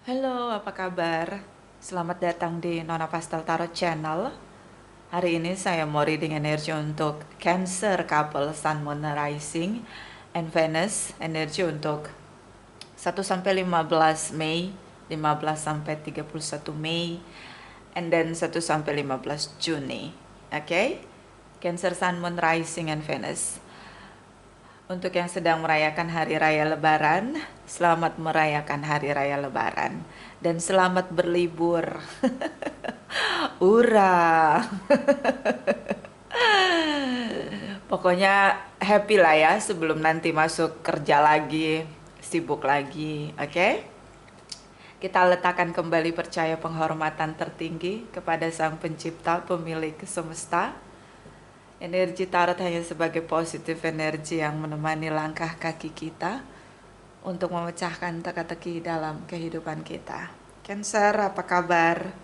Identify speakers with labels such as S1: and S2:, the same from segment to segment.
S1: Halo, apa kabar? Selamat datang di Nona Pastel Tarot Channel. Hari ini saya mau reading energi untuk Cancer couple Sun Moon Rising and Venus, energi untuk 1 sampai 15 Mei, 15 sampai 31 Mei, and then 1 sampai 15 Juni. Oke? Cancer Sun Moon Rising and Venus. Untuk yang sedang merayakan Hari Raya Lebaran, selamat merayakan Hari Raya Lebaran dan selamat berlibur. Ura. Pokoknya happy lah ya sebelum nanti masuk kerja lagi, sibuk lagi, oke? Kita letakkan kembali percaya penghormatan tertinggi kepada Sang Pencipta, pemilik semesta. Energi tarot hanya sebagai positif energi yang menemani langkah kaki kita untuk memecahkan teka-teki dalam kehidupan kita. Cancer, apa kabar?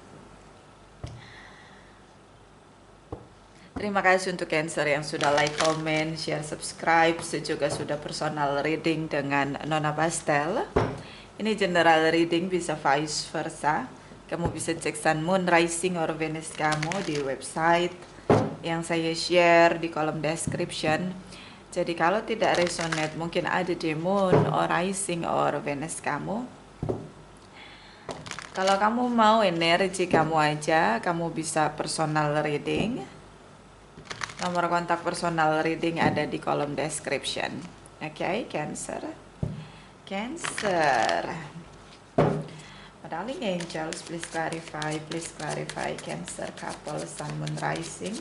S1: Terima kasih untuk Cancer yang sudah like, comment, share, subscribe, juga sudah personal reading dengan Nona Pastel. Ini general reading, bisa vice versa. Kamu bisa cek Sun Moon Rising or Venus kamu di website yang saya share di kolom description. Jadi kalau tidak resonate, mungkin ada di Moon or Rising or Venus kamu. Kalau kamu mau energi kamu aja, kamu bisa personal reading. Nomor kontak personal reading ada di kolom description. Oke, Cancer. Cancer. Darling angels, please clarify Cancer couple Sun Moon Rising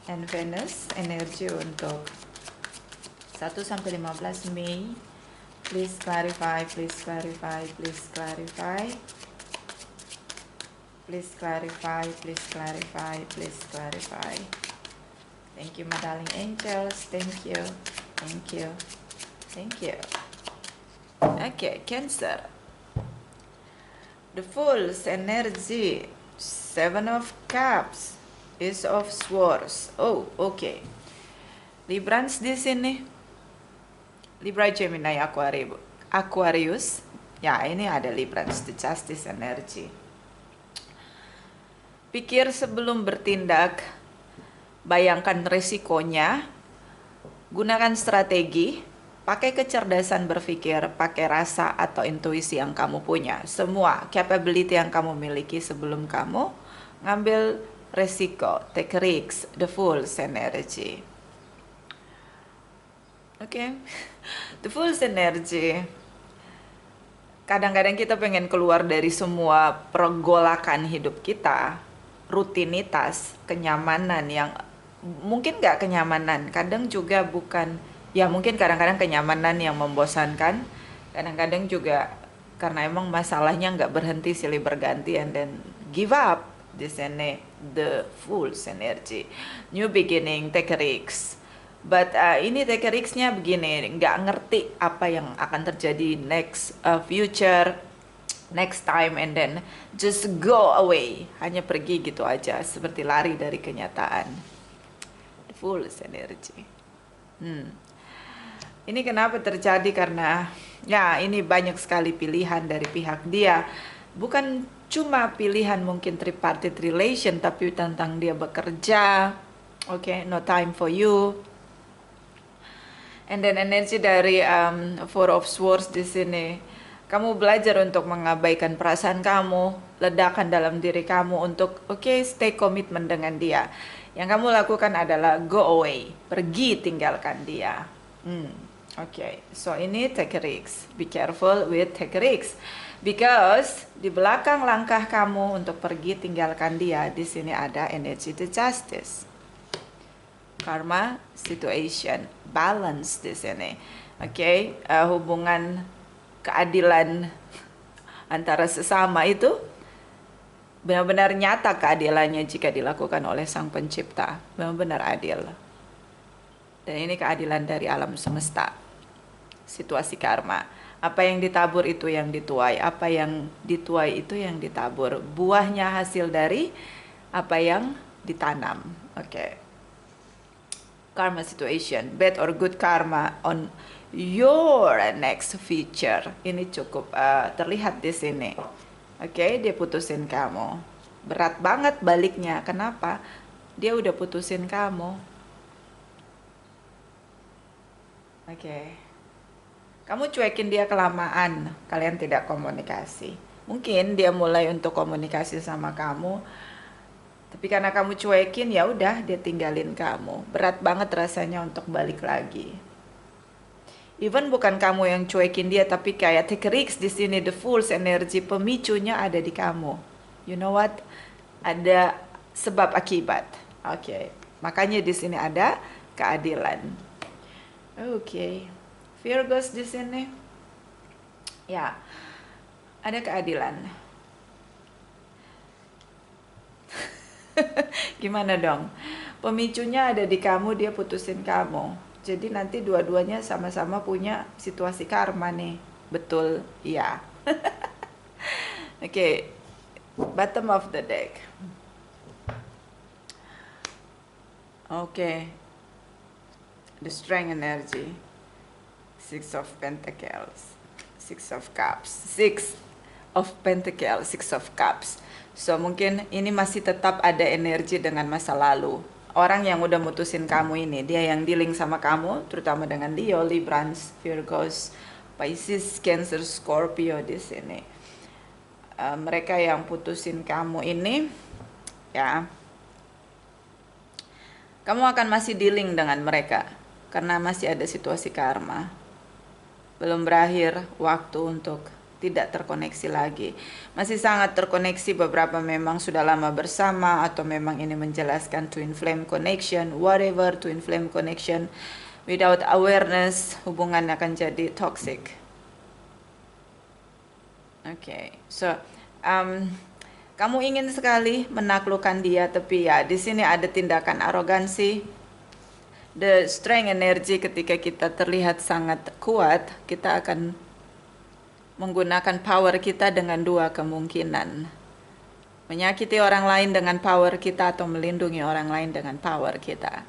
S1: and Venus, energi untuk 1 sampai 15 Mei. Please clarify. Please clarify. Thank you, my darling angels. Thank you. Okay, Cancer. The Fool's energy, 7 of Cups, Ace of Swords. Oh, okay. Librans di sini. Libra, Gemini, Aquarius. Ya, ini ada Librans, the Justice energy. Pikir sebelum bertindak, bayangkan resikonya, gunakan strategi, pakai kecerdasan berpikir, pakai rasa atau intuisi yang kamu punya. Semua capability yang kamu miliki sebelum kamu ngambil resiko, take risk, the Fool's energy. Oke. The Fool's energy. Kadang-kadang kita pengen keluar dari semua pergolakan hidup kita, rutinitas, kenyamanan yang mungkin nggak kenyamanan, kadang juga bukan, ya mungkin kadang-kadang kenyamanan yang membosankan, kadang-kadang juga karena emang masalahnya nggak berhenti silih berganti, and then give up. Di sini the Fool's energy, new beginning, take a risk. But ini take a risk-nya begini, nggak ngerti apa yang akan terjadi next future, next time, and then just go away, hanya pergi gitu aja, seperti lari dari kenyataan. The Fool's energy. Ini kenapa terjadi? Karena ya ini banyak sekali pilihan dari pihak dia. Bukan cuma pilihan mungkin tripartite relation, tapi tentang dia bekerja. Oke, no time for you. And then energi dari Four of Swords di sini. Kamu belajar untuk mengabaikan perasaan kamu, ledakan dalam diri kamu untuk stay komitmen dengan dia. Yang kamu lakukan adalah go away, pergi tinggalkan dia. So ini take a risk. Be careful with take a risk. Because di belakang langkah kamu untuk pergi tinggalkan dia, di sini ada energi the Justice. Karma, situation, balance di sini. Hubungan keadilan antara sesama itu benar-benar nyata keadilannya jika dilakukan oleh Sang Pencipta. Benar-benar adil. Dan ini keadilan dari alam semesta. Situasi karma. Apa yang ditabur itu yang dituai. Apa yang dituai itu yang ditabur. Buahnya hasil dari apa yang ditanam. Karma situation, bad or good karma on your next future. Ini cukup terlihat di sini. Oke, dia putusin kamu. Berat banget baliknya. Kenapa? Dia udah putusin kamu. Oke. Kamu cuekin dia kelamaan. Kalian tidak komunikasi. Mungkin dia mulai untuk komunikasi sama kamu, tapi karena kamu cuekin, ya udah dia tinggalin kamu. Berat banget rasanya untuk balik lagi. Even bukan kamu yang cuekin dia, tapi kayak take risks di sini. The Fool's energy, pemicunya ada di kamu. You know what? Ada sebab akibat. Oke. Makanya di sini ada keadilan. Oke. Virgos di sini. Ya. Ada keadilan. Gimana dong? Pemicunya ada di kamu, dia putusin kamu. Jadi nanti dua-duanya sama-sama punya situasi karma nih. Betul? Iya. Oke. Bottom of the deck. Oke. The Strength energy. Six of Pentacles. Six of Cups. Six of Pentacles. Six of Cups. So mungkin ini masih tetap ada energi dengan masa lalu. Orang yang udah mutusin kamu ini, dia yang dealing sama kamu, terutama dengan Leo, Librans, Virgos, Pisces, Cancer, Scorpio di sini. Mereka yang putusin kamu ini, ya, kamu akan masih dealing dengan mereka karena masih ada situasi karma. Belum berakhir waktu untuk tidak terkoneksi lagi. Masih sangat terkoneksi, beberapa memang sudah lama bersama, atau memang ini menjelaskan twin flame connection, whatever twin flame connection. Without awareness, hubungan akan jadi toxic. Oke, so kamu ingin sekali menaklukkan dia, tapi ya di sini ada tindakan arogansi. The strength energy, ketika kita terlihat sangat kuat, kita akan menggunakan power kita dengan dua kemungkinan. Menyakiti orang lain dengan power kita, atau melindungi orang lain dengan power kita.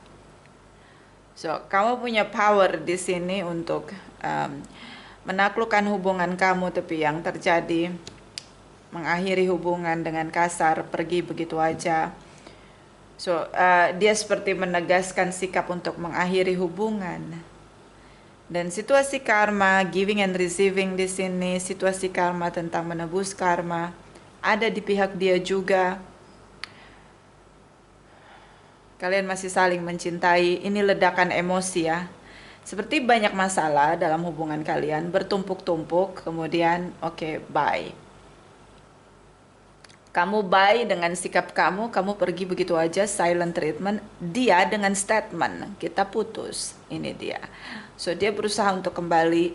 S1: So, kamu punya power di sini untuk menaklukkan hubungan kamu, tapi yang terjadi mengakhiri hubungan dengan kasar, pergi begitu aja. So, dia seperti menegaskan sikap untuk mengakhiri hubungan. Dan situasi karma, giving and receiving di sini, situasi karma tentang menebus karma, ada di pihak dia juga. Kalian masih saling mencintai, ini ledakan emosi ya. Seperti banyak masalah dalam hubungan kalian, bertumpuk-tumpuk, kemudian oke, bye. Kamu bye dengan sikap kamu pergi begitu aja, silent treatment. Dia dengan statement, kita putus, ini dia. So dia berusaha untuk kembali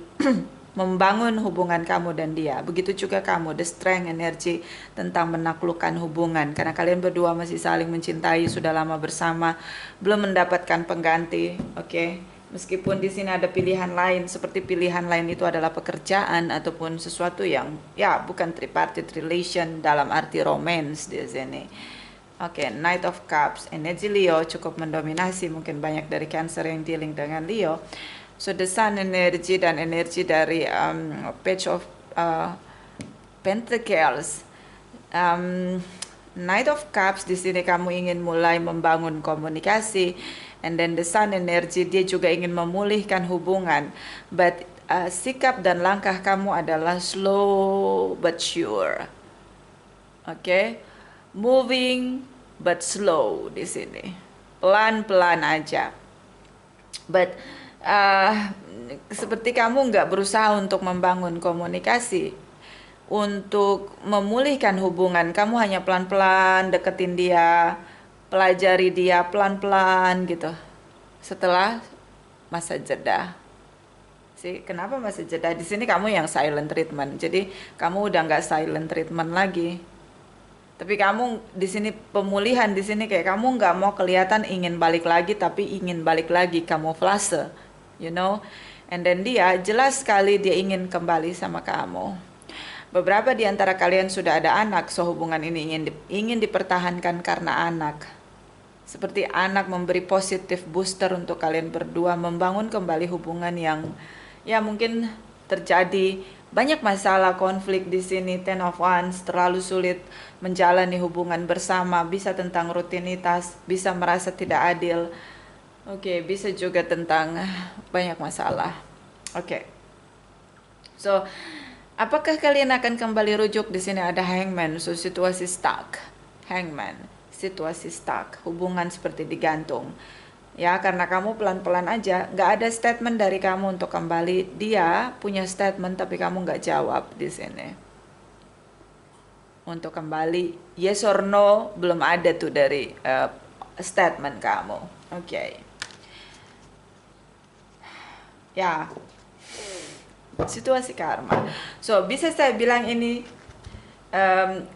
S1: membangun hubungan kamu dan dia. Begitu juga kamu, the strength energy tentang menaklukkan hubungan. Karena kalian berdua masih saling mencintai, sudah lama bersama, belum mendapatkan pengganti, oke? Meskipun di sini ada pilihan lain, seperti pilihan lain itu adalah pekerjaan ataupun sesuatu yang ya bukan tripartite relation dalam arti romance di sini. Oke, Knight of Cups, energi Leo cukup mendominasi, mungkin banyak dari Cancer yang dealing dengan Leo. So the Sun energy dan energi dari Page of Pentacles. Knight of Cups di sini kamu ingin mulai membangun komunikasi. And then the Sun energy, dia juga ingin memulihkan hubungan. But sikap dan langkah kamu adalah slow but sure. Oke? Moving but slow di sini. Pelan-pelan aja. But seperti kamu nggak berusaha untuk membangun komunikasi. Untuk memulihkan hubungan, kamu hanya pelan-pelan deketin dia, pelajari dia pelan-pelan gitu. Setelah masa jeda. Kenapa masa jeda? Di sini kamu yang silent treatment. Jadi kamu udah nggak silent treatment lagi. Tapi kamu di sini pemulihan di sini kayak kamu nggak mau kelihatan ingin balik lagi, tapi ingin balik lagi, kamuflase, you know. And then dia jelas sekali dia ingin kembali sama kamu. Beberapa di antara kalian sudah ada anak, so hubungan ini ingin dipertahankan karena anak. Seperti anak memberi positif booster untuk kalian berdua membangun kembali hubungan yang Ya mungkin terjadi banyak masalah konflik di sini. Ten of Wands, terlalu sulit menjalani hubungan bersama, bisa tentang rutinitas, bisa merasa tidak adil. Oke, bisa juga tentang banyak masalah. Oke. So, apakah kalian akan kembali rujuk? Di sini ada Hangman, so situasi stuck. Hangman, situasi stuck, hubungan seperti digantung. Ya, karena kamu pelan-pelan aja, nggak ada statement dari kamu untuk kembali. Dia punya statement tapi kamu nggak jawab di sini. Untuk kembali, yes or no, belum ada tuh dari statement kamu. Oke. Ya, situasi karma. So, bisa saya bilang ini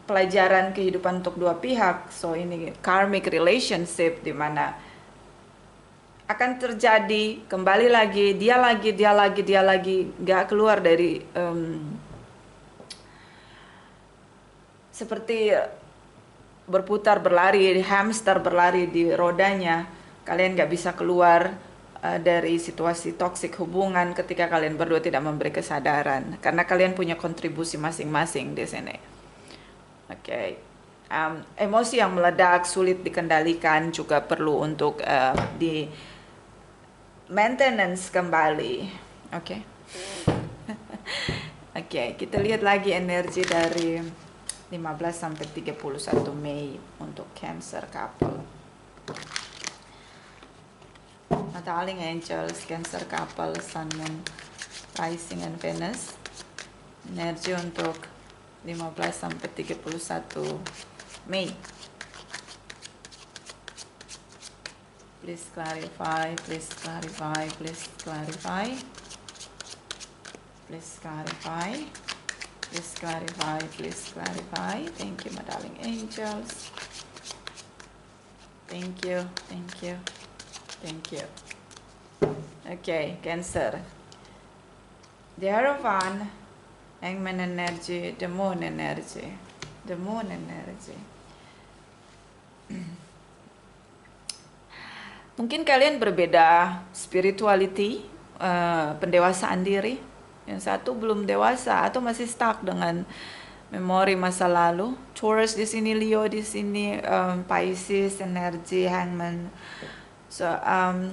S1: pelajaran kehidupan untuk dua pihak. So, ini karmic relationship di mana akan terjadi kembali lagi, dia lagi nggak keluar dari seperti berputar berlari, hamster berlari di rodanya. Kalian nggak bisa keluar dari situasi toksik hubungan ketika kalian berdua tidak memberi kesadaran, karena kalian punya kontribusi masing-masing di sini. Oke. Emosi yang meledak sulit dikendalikan juga perlu untuk di maintenance kembali. Oke. Oke, kita lihat lagi energi dari 15 sampai 31 Mei untuk Cancer couple. Darling Angels, Cancer couple, Sun, Moon, Rising, and Venus. Energi untuk 15 sampai 31 Mei. Please clarify, please clarify, please clarify. Please clarify. Please clarify, please clarify. Thank you, my darling angels. Thank you, thank you, thank you. Okay, Cancer. The Hierophant, Hangman energy, the Moon energy, the Moon energy. Mungkin kalian berbeda spirituality, pendewasaan diri. Yang satu belum dewasa atau masih stuck dengan memori masa lalu. Taurus di sini, Leo di sini, Pisces energi, Hangman. So,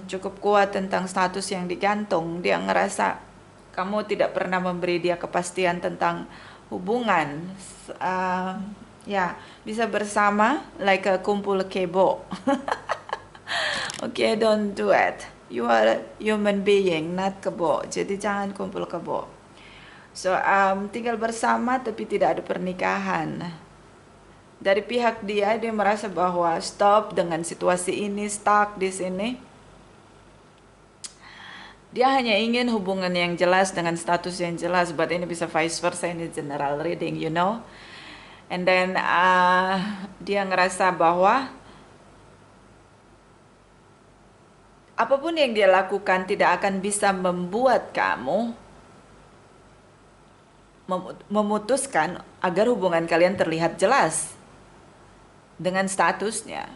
S1: cukup kuat tentang status yang digantung. Dia ngerasa kamu tidak pernah memberi dia kepastian tentang hubungan. Ya, bisa bersama like a kumpul kebo. Okay, don't do it. You are a human being, not kebo. Jadi jangan kumpul kebo. So, tinggal bersama tapi tidak ada pernikahan. Dari pihak dia merasa bahwa stop dengan situasi ini, stuck di sini. Dia hanya ingin hubungan yang jelas dengan status yang jelas, but ini bisa vice versa, ini general reading, you know. And then dia ngerasa bahwa apapun yang dia lakukan tidak akan bisa membuat kamu memutuskan agar hubungan kalian terlihat jelas dengan statusnya.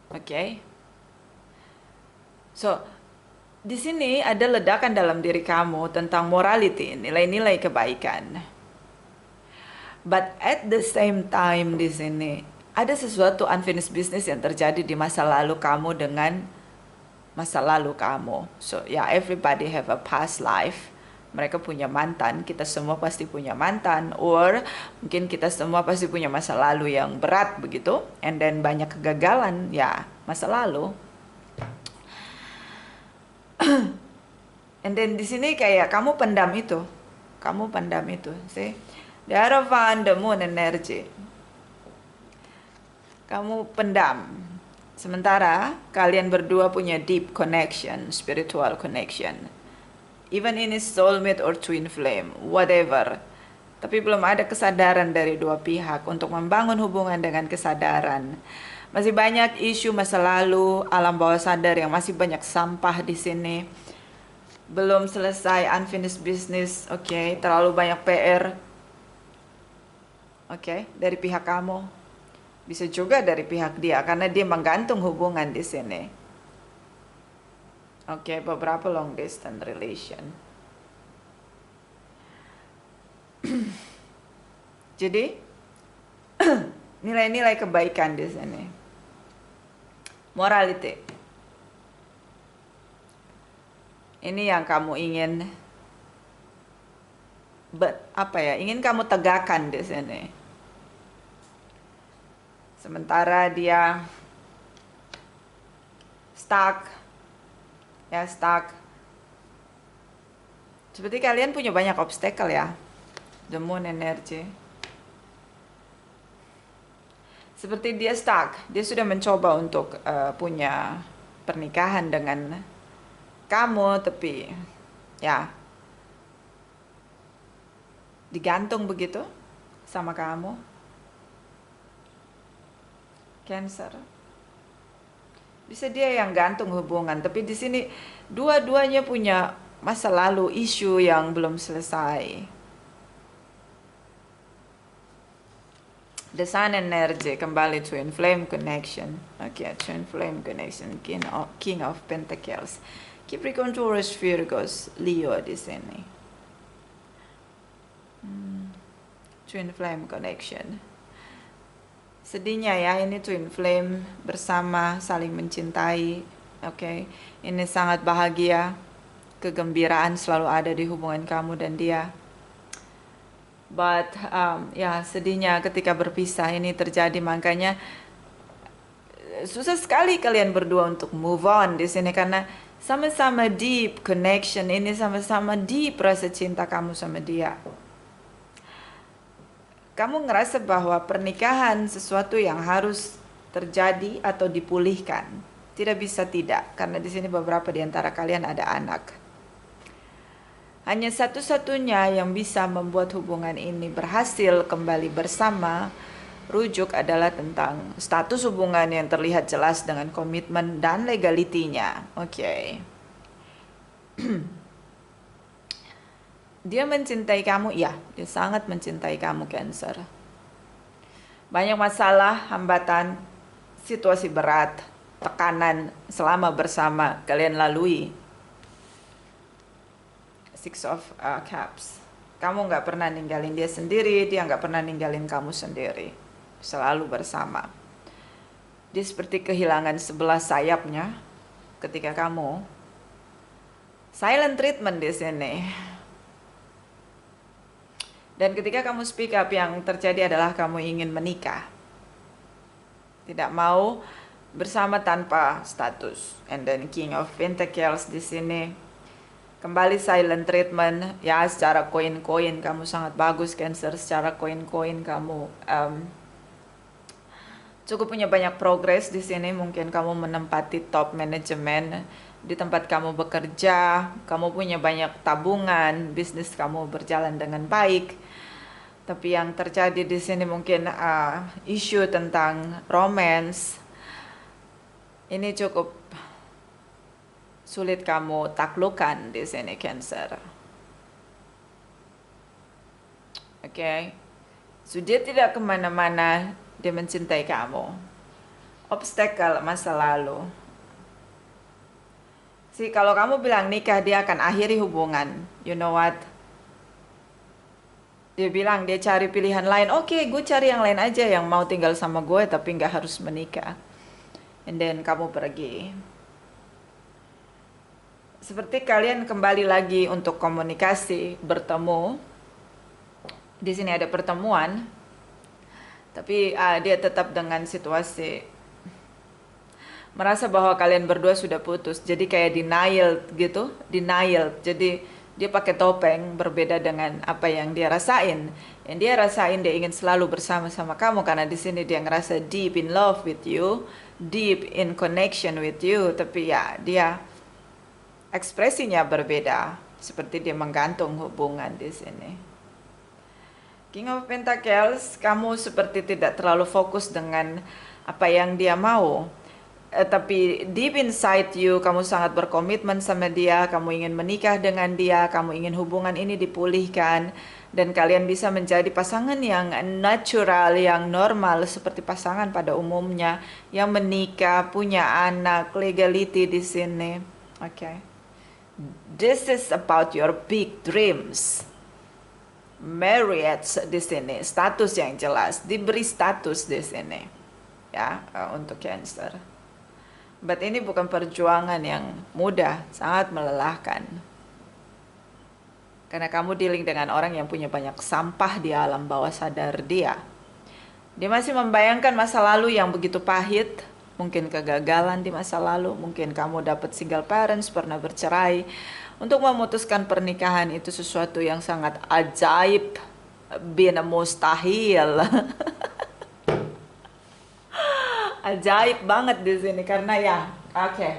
S1: Oke. So, di sini ada ledakan dalam diri kamu tentang morality, nilai-nilai kebaikan. But at the same time di sini ada sesuatu unfinished business yang terjadi di masa lalu kamu dengan masa lalu kamu. So, yeah, everybody have a past life. Mereka punya mantan, kita semua pasti punya mantan, or mungkin kita semua pasti punya masa lalu yang berat begitu, and then banyak kegagalan, ya, masa lalu. And then di sini kayak kamu pendam itu, see? The Hierophant, the Moon energy. Kamu pendam. Sementara kalian berdua punya deep connection, spiritual connection. Even ini soulmate or twin flame, whatever. Tapi belum ada kesadaran dari dua pihak untuk membangun hubungan dengan kesadaran. Masih banyak isu masa lalu, alam bawah sadar yang masih banyak sampah di sini. Belum selesai unfinished business, oke, terlalu banyak PR. Oke, dari pihak kamu. Bisa juga dari pihak dia karena dia menggantung hubungan di sini. Oke, beberapa long distance relation. Jadi nilai-nilai kebaikan di sini. Morality. Ini yang kamu ingin ingin kamu tegakkan di sini. Sementara dia stuck. Seperti kalian punya banyak obstacle ya. The moon energy. Seperti dia stuck. Dia sudah mencoba untuk punya pernikahan dengan kamu, tapi ya digantung begitu sama kamu. Cancer. Bisa dia yang gantung hubungan, tapi di sini dua-duanya punya masa lalu, isu yang belum selesai. The sun energy kembali twin flame connection. Okay, twin flame connection, king of pentacles. Capricorn, Taurus, Virgos, Leo di sini. Twin flame connection. Sedihnya ya, ini twin flame bersama, saling mencintai. Oke, ini sangat bahagia. Kegembiraan selalu ada di hubungan kamu dan dia. But ya sedihnya ketika berpisah ini terjadi, makanya susah sekali kalian berdua untuk move on di sini karena sama-sama deep connection ini, sama-sama deep rasa cinta kamu sama dia. Kamu ngerasa bahwa pernikahan sesuatu yang harus terjadi atau dipulihkan. Tidak bisa tidak, karena di sini beberapa di antara kalian ada anak. Hanya satu-satunya yang bisa membuat hubungan ini berhasil kembali bersama, rujuk adalah tentang status hubungan yang terlihat jelas dengan komitmen dan legalitinya. Oke. Dia mencintai kamu, ya, dia sangat mencintai kamu, Cancer. Banyak masalah, hambatan, situasi berat, tekanan selama bersama kalian lalui. Six of Cups. Kamu nggak pernah ninggalin dia sendiri, dia nggak pernah ninggalin kamu sendiri. Selalu bersama. Dia seperti kehilangan sebelah sayapnya ketika kamu silent treatment di sini. Dan ketika kamu speak up, yang terjadi adalah kamu ingin menikah. Tidak mau bersama tanpa status. And then King of Pentacles di sini. Kembali silent treatment. Ya, secara koin-koin kamu sangat bagus, Cancer. Secara koin-koin kamu cukup punya banyak progres di sini. Mungkin kamu menempati top manajemen di tempat kamu bekerja. Kamu punya banyak tabungan, bisnis kamu berjalan dengan baik. Tapi yang terjadi di sini mungkin isu tentang romance. Ini cukup sulit kamu taklukkan di sini, Cancer. Oke. So, dia tidak kemana-mana, dia mencintai kamu. Obstacle masa lalu. Kalau kamu bilang nikah, dia akan akhiri hubungan. You know what? Dia bilang dia cari pilihan lain. Oke, gue cari yang lain aja yang mau tinggal sama gue tapi nggak harus menikah. And then kamu pergi. Seperti kalian kembali lagi untuk komunikasi, bertemu. Di sini ada pertemuan. Tapi dia tetap dengan situasi merasa bahwa kalian berdua sudah putus. Jadi kayak denial gitu, denial. Jadi dia pakai topeng, berbeda dengan apa yang dia rasain. Yang dia rasain, dia ingin selalu bersama-sama kamu karena di sini dia ngerasa deep in love with you, deep in connection with you. Tapi ya, dia ekspresinya berbeda, seperti dia menggantung hubungan di sini. King of Pentacles, kamu seperti tidak terlalu fokus dengan apa yang dia mau. Tapi deep inside you, kamu sangat berkomitmen sama dia, kamu ingin menikah dengan dia, kamu ingin hubungan ini dipulihkan, dan kalian bisa menjadi pasangan yang natural, yang normal, seperti pasangan pada umumnya, yang menikah, punya anak, legality di sini. Okay. This is about your big dreams. Marriage di sini, status yang jelas, diberi status di sini, ya, untuk Cancer. But ini bukan perjuangan yang mudah, sangat melelahkan. Karena kamu dealing dengan orang yang punya banyak sampah di alam bawah sadar dia. Dia masih membayangkan masa lalu yang begitu pahit, mungkin kegagalan di masa lalu, mungkin kamu dapat single parents, pernah bercerai. Untuk memutuskan pernikahan itu sesuatu yang sangat ajaib, bin mustahil. Ajaib banget di sini karena ya, oke.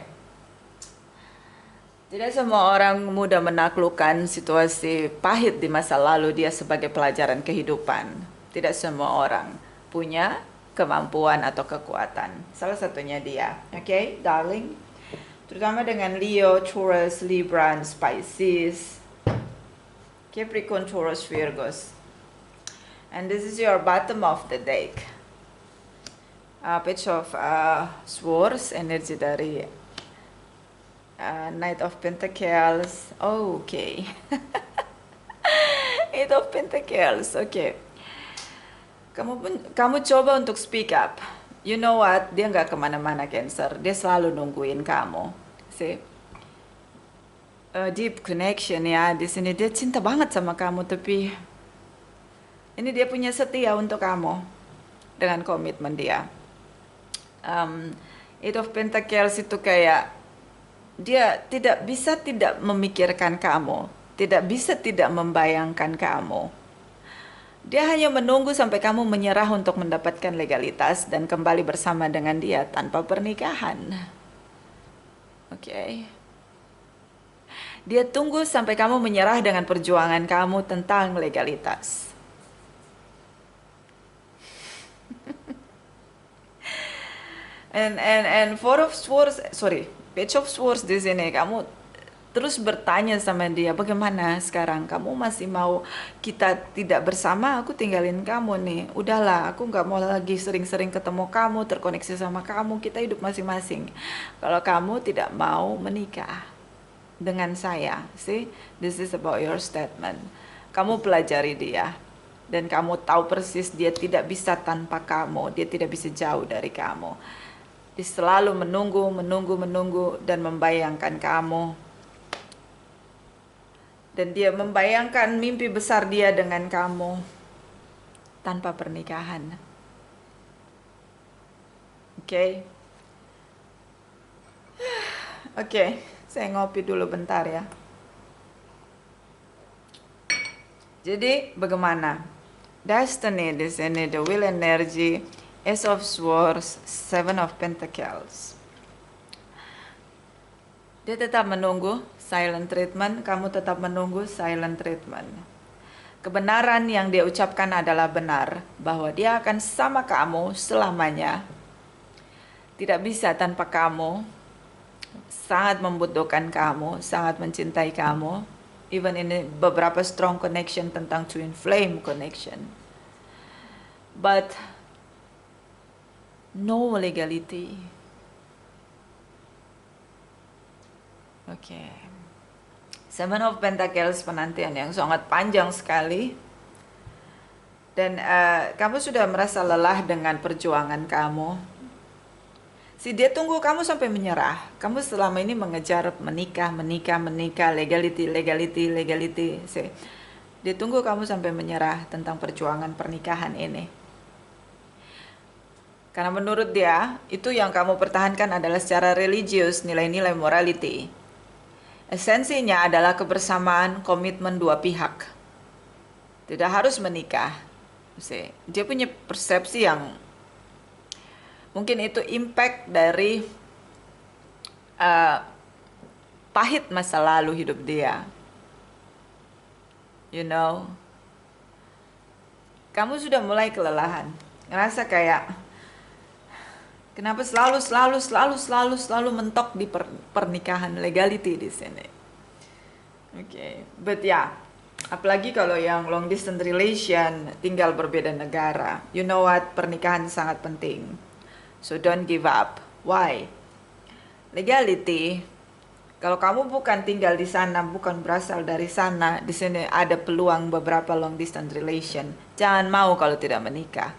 S1: Tidak semua orang mudah menaklukkan situasi pahit di masa lalu dia sebagai pelajaran kehidupan. Tidak semua orang punya kemampuan atau kekuatan. Salah satunya dia, oke, darling. Terutama dengan Leo, Taurus, Libra, and Pisces, Capricorn, Taurus, Virgos. And this is your bottom of the deck. Page of Swords, energi dari Knight of Pentacles. Okay. Eight of Pentacles. Okay. Kamu coba untuk speak up. You know what? Dia nggak kemana-mana, Cancer. Dia selalu nungguin kamu. See? Deep connection ya. Di sini dia cinta banget sama kamu, tapi ini dia punya setia untuk kamu dengan komitmen dia. Eight of Pentacles itu kayak dia tidak bisa tidak memikirkan kamu, tidak bisa tidak membayangkan kamu. Dia hanya menunggu sampai kamu menyerah untuk mendapatkan legalitas dan kembali bersama dengan dia tanpa pernikahan. Oke. Dia tunggu sampai kamu menyerah dengan perjuangan kamu tentang legalitas. and Four of Swords, Page of Swords di sini, kamu terus bertanya sama dia, bagaimana sekarang? Kamu masih mau kita tidak bersama? Aku tinggalin kamu nih. Udahlah, aku nggak mau lagi sering-sering ketemu kamu, terkoneksi sama kamu. Kita hidup masing-masing. Kalau kamu tidak mau menikah dengan saya, see, this is about your statement. Kamu pelajari dia. Dan kamu tahu persis dia tidak bisa tanpa kamu. Dia tidak bisa jauh dari kamu. Dia selalu menunggu dan membayangkan kamu. Dan dia membayangkan mimpi besar dia dengan kamu tanpa pernikahan. Oke. Oke, saya ngopi dulu bentar ya. Jadi bagaimana? Destiny di sini, the will energy, Ace of Swords, Seven of Pentacles. Dia tetap menunggu silent treatment, kamu tetap menunggu silent treatment. Kebenaran yang dia ucapkan adalah benar, bahwa dia akan sama kamu selamanya. Tidak bisa tanpa kamu, sangat membutuhkan kamu, sangat mencintai kamu. Even ini beberapa strong connection tentang twin flame connection. But no legality. Oke. Seven of Pentacles, penantian yang sangat panjang sekali. Dan kamu sudah merasa lelah dengan perjuangan kamu. Si dia tunggu kamu sampai menyerah. Kamu selama ini mengejar menikah, legality. Dia tunggu kamu sampai menyerah tentang perjuangan pernikahan ini. Karena menurut dia, itu yang kamu pertahankan adalah secara religius, nilai-nilai morality. Esensinya adalah kebersamaan, komitmen dua pihak. Tidak harus menikah. Dia punya persepsi yang mungkin itu impact dari pahit masa lalu hidup dia. You know, kamu sudah mulai kelelahan, ngerasa kayak kenapa selalu mentok di pernikahan, legality di sini. Oke, but ya, apalagi kalau yang long distance relation, tinggal berbeda negara. You know what, pernikahan sangat penting. So don't give up. Why? Legality Kalau kamu bukan tinggal di sana, bukan berasal dari sana, di sini ada peluang beberapa long distance relation. Jangan mau kalau tidak menikah.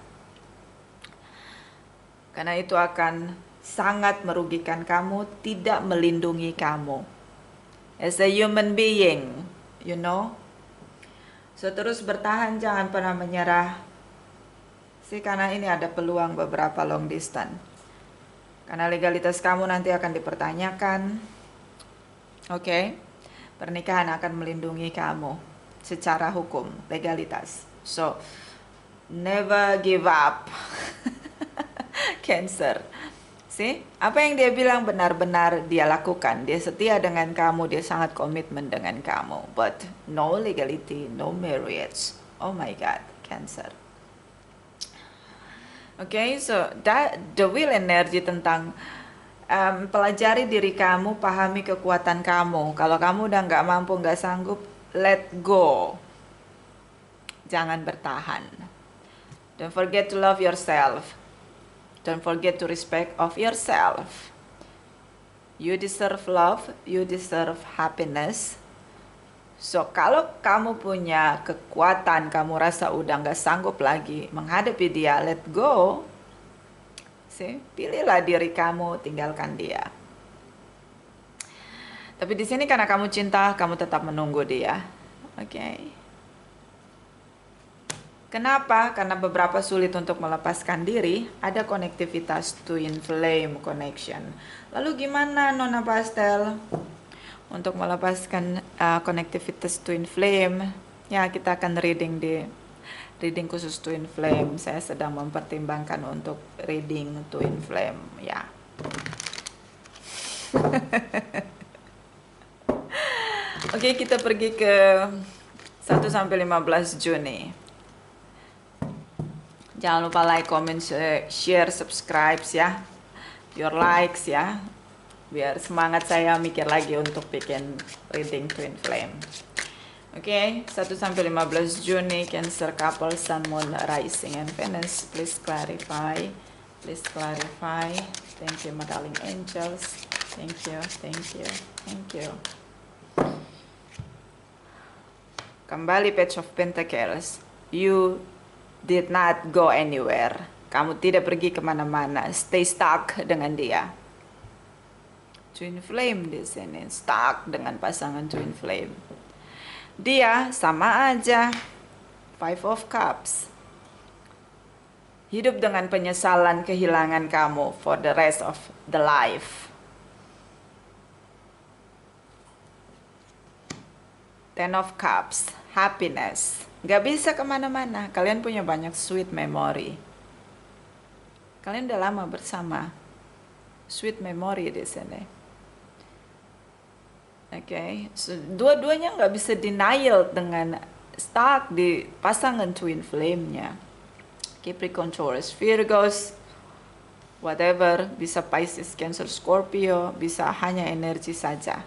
S1: Karena itu akan sangat merugikan kamu, tidak melindungi kamu. As a human being, you know. So terus bertahan, jangan pernah menyerah. Karena ini ada peluang beberapa long distance. Karena legalitas kamu nanti akan dipertanyakan. Oke, pernikahan akan melindungi kamu secara hukum, legalitas. So, never give up. Cancer. Apa yang dia bilang benar-benar dia lakukan. Dia setia dengan kamu, dia sangat komitmen dengan kamu. But no legality, no marriage. Oh my God, Cancer. Oke, so the will energy tentang pelajari diri kamu, pahami kekuatan kamu. Kalau kamu udah nggak mampu, nggak sanggup, let go. Jangan bertahan. Don't forget to love yourself. Don't forget to respect of yourself. You deserve love, you deserve happiness. So, kalau kamu punya kekuatan, kamu rasa udah nggak sanggup lagi menghadapi dia, let go. Pilihlah diri kamu, tinggalkan dia. Tapi di sini karena kamu cinta, kamu tetap menunggu dia. Oke. Kenapa? Karena beberapa sulit untuk melepaskan diri, ada konektivitas twin flame connection. Lalu gimana Nona Pastel untuk melepaskan konektivitas twin flame? Ya, kita akan reading khusus twin flame. Saya sedang mempertimbangkan untuk reading twin flame, ya. Oke, kita pergi ke 1 sampai 15 Juni. Jangan lupa like, comment, share, subscribe ya. Your likes ya. Biar semangat saya mikir lagi untuk bikin reading twin flame. Oke, 1 sampai 15 Juni, Cancer couple, Sun, Moon, Rising, and Venus. Please clarify. Please clarify. Thank you, my darling angels. Thank you, thank you, thank you. Kembali Page of Pentacles. You did not go anywhere. Kamu tidak pergi kemana-mana. Stay stuck dengan dia. Twin flame di sini. Stuck dengan pasangan twin flame. Dia sama aja. 5 of Cups. Hidup dengan penyesalan kehilangan kamu for the rest of the life. 10 of Cups. Happiness. Gak bisa kemana-mana. Kalian punya banyak sweet memory. Kalian udah lama bersama. Sweet memory di sini. Oke, so, dua-duanya nggak bisa denial dengan stuck di pasangan twin flame-nya. Capricorn, Taurus, Virgos, whatever, bisa Pisces, Cancer, Scorpio, bisa hanya energi saja.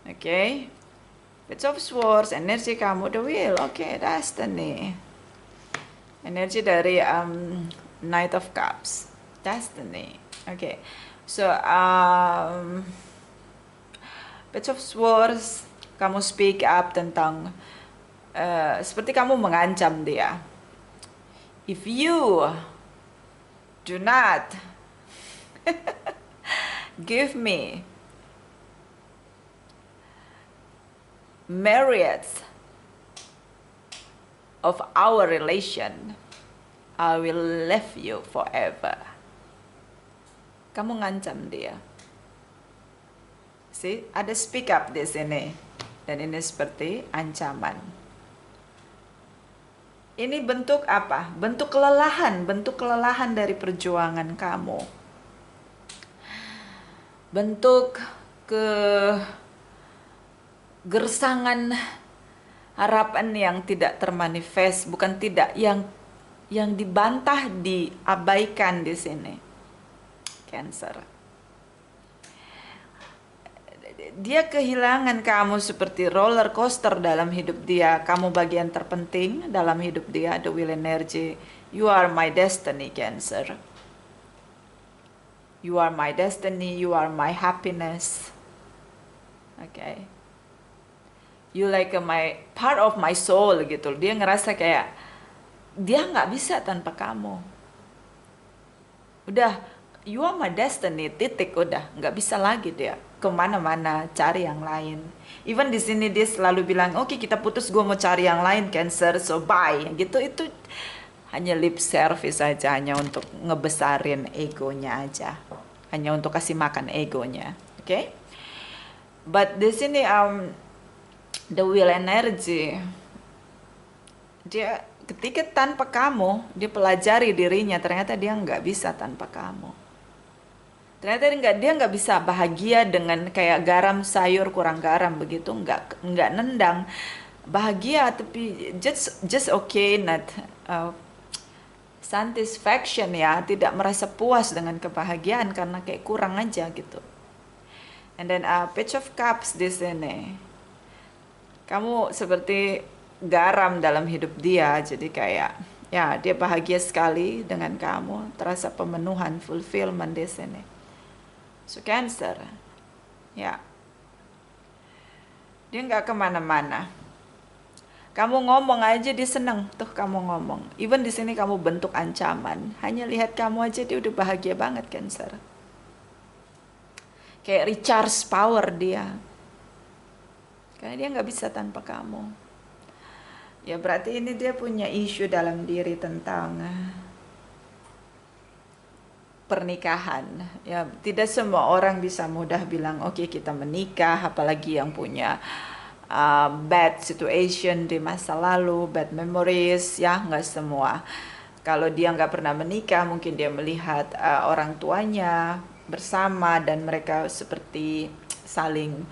S1: Oke, Page of Swords, energi kamu, the will, oke, destiny. Energi dari Knight of Cups, destiny. Oke, so Page of Swords, kamu speak up tentang seperti kamu mengancam dia. If you do not give me merits of our relation, I will leave you forever. Kamu ngancam dia. Ada speak up di sini. Dan ini seperti ancaman. Ini bentuk apa? Bentuk kelelahan dari perjuangan kamu. Bentuk kegersangan harapan yang tidak termanifest, bukan tidak, yang dibantah, diabaikan di sini. Cancer. Dia kehilangan kamu seperti roller coaster dalam hidup dia. Kamu bagian terpenting dalam hidup dia. The will energy. You are my destiny, Cancer. You are my destiny. You are my happiness. Oke. You like my part of my soul gitu. Dia ngerasa kayak dia nggak bisa tanpa kamu. Udah, you are my destiny, titik, udah nggak bisa lagi dia kemana-mana cari yang lain. Even di sini dia selalu bilang, oke, kita putus, gue mau cari yang lain, Cancer, so bye gitu. Itu hanya lip service aja, hanya untuk ngebesarin egonya aja, hanya untuk kasih makan egonya. Oke. But di sini the will energy, dia ketika tanpa kamu, dia pelajari dirinya, ternyata dia nggak bisa tanpa kamu. Ternyata dia nggak bisa bahagia dengan kayak garam sayur kurang garam begitu, nggak nendang. Bahagia tapi just okay, not satisfaction ya, tidak merasa puas dengan kebahagiaan karena kayak kurang aja gitu. And then Page of Cups di sini. Kamu seperti garam dalam hidup dia, jadi kayak ya dia bahagia sekali dengan kamu, terasa pemenuhan, fulfillment di sini. So Cancer, ya dia nggak kemana-mana. Kamu ngomong aja dia seneng tuh kamu ngomong. Even di sini kamu bentuk ancaman, hanya lihat kamu aja dia udah bahagia banget Cancer. Kayak recharge power dia. Karena dia nggak bisa tanpa kamu. Ya berarti ini dia punya isu dalam diri tentang pernikahan. Ya tidak semua orang bisa mudah bilang oke, kita menikah, apalagi yang punya bad situation di masa lalu, bad memories, ya nggak semua. Kalau dia nggak pernah menikah, mungkin dia melihat orang tuanya bersama dan mereka seperti saling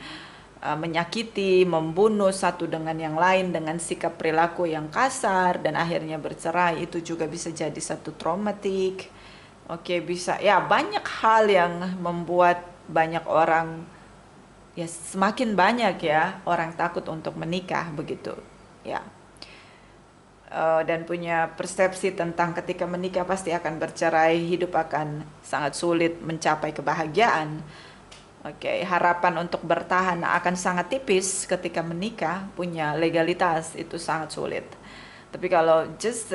S1: menyakiti, membunuh satu dengan yang lain dengan sikap perilaku yang kasar dan akhirnya bercerai. Itu juga bisa jadi satu traumatik. Oke, bisa ya, banyak hal yang membuat banyak orang, ya semakin banyak ya orang takut untuk menikah begitu ya. Dan punya persepsi tentang ketika menikah pasti akan bercerai, hidup akan sangat sulit mencapai kebahagiaan. Oke, harapan untuk bertahan akan sangat tipis ketika menikah, punya legalitas itu sangat sulit. Tapi kalau just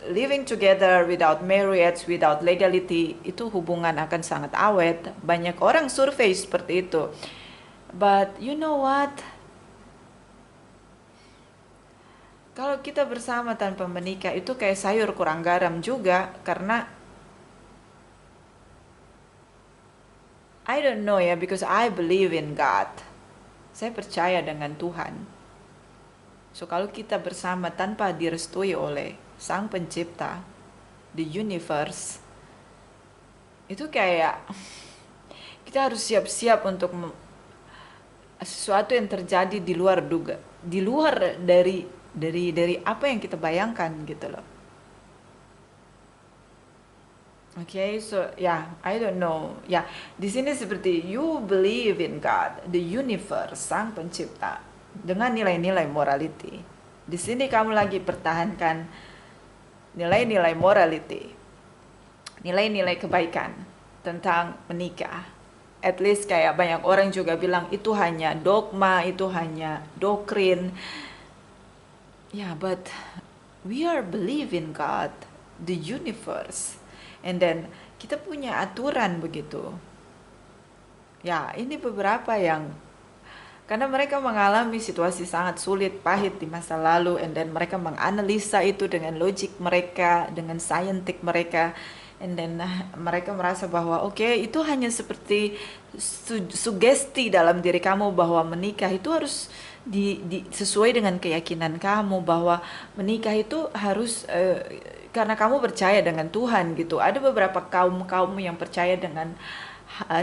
S1: living together without marriage, without legality, itu hubungan akan sangat awet. Banyak orang survei seperti itu. But you know what? Kalau kita bersama tanpa menikah itu kayak sayur kurang garam juga, karena I don't know ya, because I believe in God. Saya percaya dengan Tuhan. So kalau kita bersama tanpa direstui oleh Sang Pencipta, the universe, itu kayak kita harus siap-siap untuk sesuatu yang terjadi di luar duga, di luar dari apa yang kita bayangkan gitu loh. Okay, so yeah, I don't know. Ya, di sini seperti you believe in God, the universe, Sang Pencipta, dengan nilai-nilai morality. Di sini kamu lagi pertahankan nilai-nilai morality, nilai-nilai kebaikan tentang menikah. At least kayak banyak orang juga bilang itu hanya dogma, itu hanya doktrin. Yeah, but we are believe in God, the universe. And then kita punya aturan begitu. Ya, ini beberapa yang karena mereka mengalami situasi sangat sulit, pahit di masa lalu, and then mereka menganalisa itu dengan logik mereka, dengan saintik mereka, and then mereka merasa bahwa oke, itu hanya seperti sugesti dalam diri kamu bahwa menikah itu harus sesuai dengan keyakinan kamu bahwa menikah itu harus karena kamu percaya dengan Tuhan gitu. Ada beberapa kaum yang percaya dengan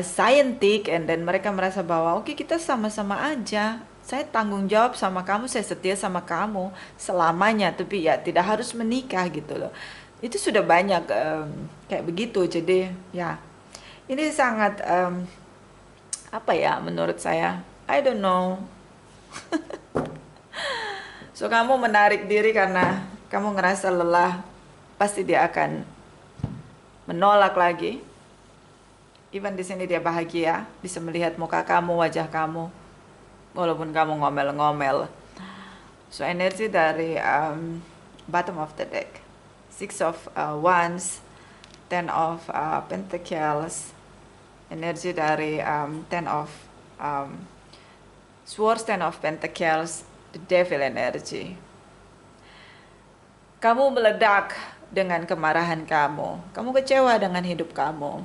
S1: saintik, and then mereka merasa bahwa oke, kita sama-sama aja. Saya tanggung jawab sama kamu, saya setia sama kamu selamanya, tapi ya tidak harus menikah gitu loh. Itu sudah banyak kayak begitu. Jadi ya ini sangat apa ya menurut saya, I don't know. So kamu menarik diri karena kamu ngerasa lelah, pasti dia akan menolak lagi. Even di sini dia bahagia, bisa melihat muka kamu, wajah kamu. walaupun kamu ngomel-ngomel. So energi dari bottom of the deck, Six of Wands, Ten of Pentacles, energi dari Ten of Swords, Ten of Pentacles, the Devil energy. Kamu meledak dengan kemarahan kamu. Kamu kecewa dengan hidup kamu.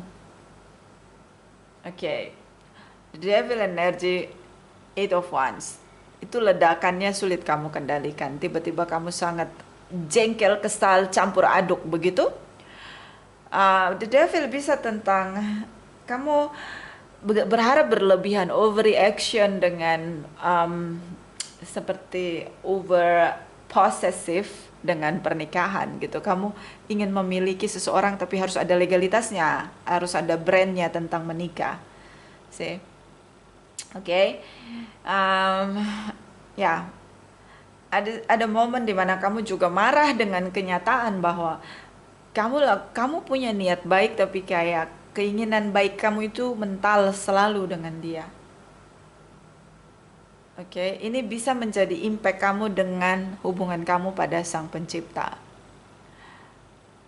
S1: Oke. The Devil energy, Eight of Wands. Itu ledakannya sulit kamu kendalikan. Tiba-tiba kamu sangat jengkel, kesal, campur aduk begitu. The Devil bisa tentang kamu berharap berlebihan, overreaction dengan seperti over possessive dengan pernikahan gitu. Kamu ingin memiliki seseorang tapi harus ada legalitasnya, harus ada brandnya tentang menikah. See? Oke. Ya. Ada momen dimana kamu juga marah dengan kenyataan bahwa kamu punya niat baik tapi kayak keinginan baik kamu itu mental selalu dengan dia. Oke, ini bisa menjadi impact kamu dengan hubungan kamu pada Sang Pencipta.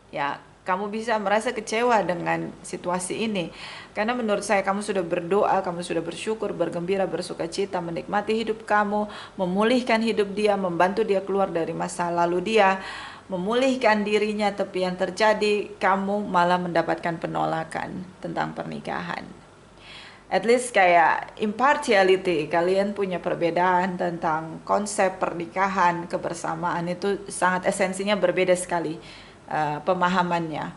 S1: Ya, kamu bisa merasa kecewa dengan situasi ini. Karena menurut saya kamu sudah berdoa, kamu sudah bersyukur, bergembira, bersuka cita, menikmati hidup kamu, memulihkan hidup dia, membantu dia keluar dari masa lalu dia, memulihkan dirinya, tapi yang terjadi kamu malah mendapatkan penolakan tentang pernikahan. At least kayak impartiality, kalian punya perbedaan tentang konsep pernikahan, kebersamaan itu sangat esensinya berbeda sekali pemahamannya.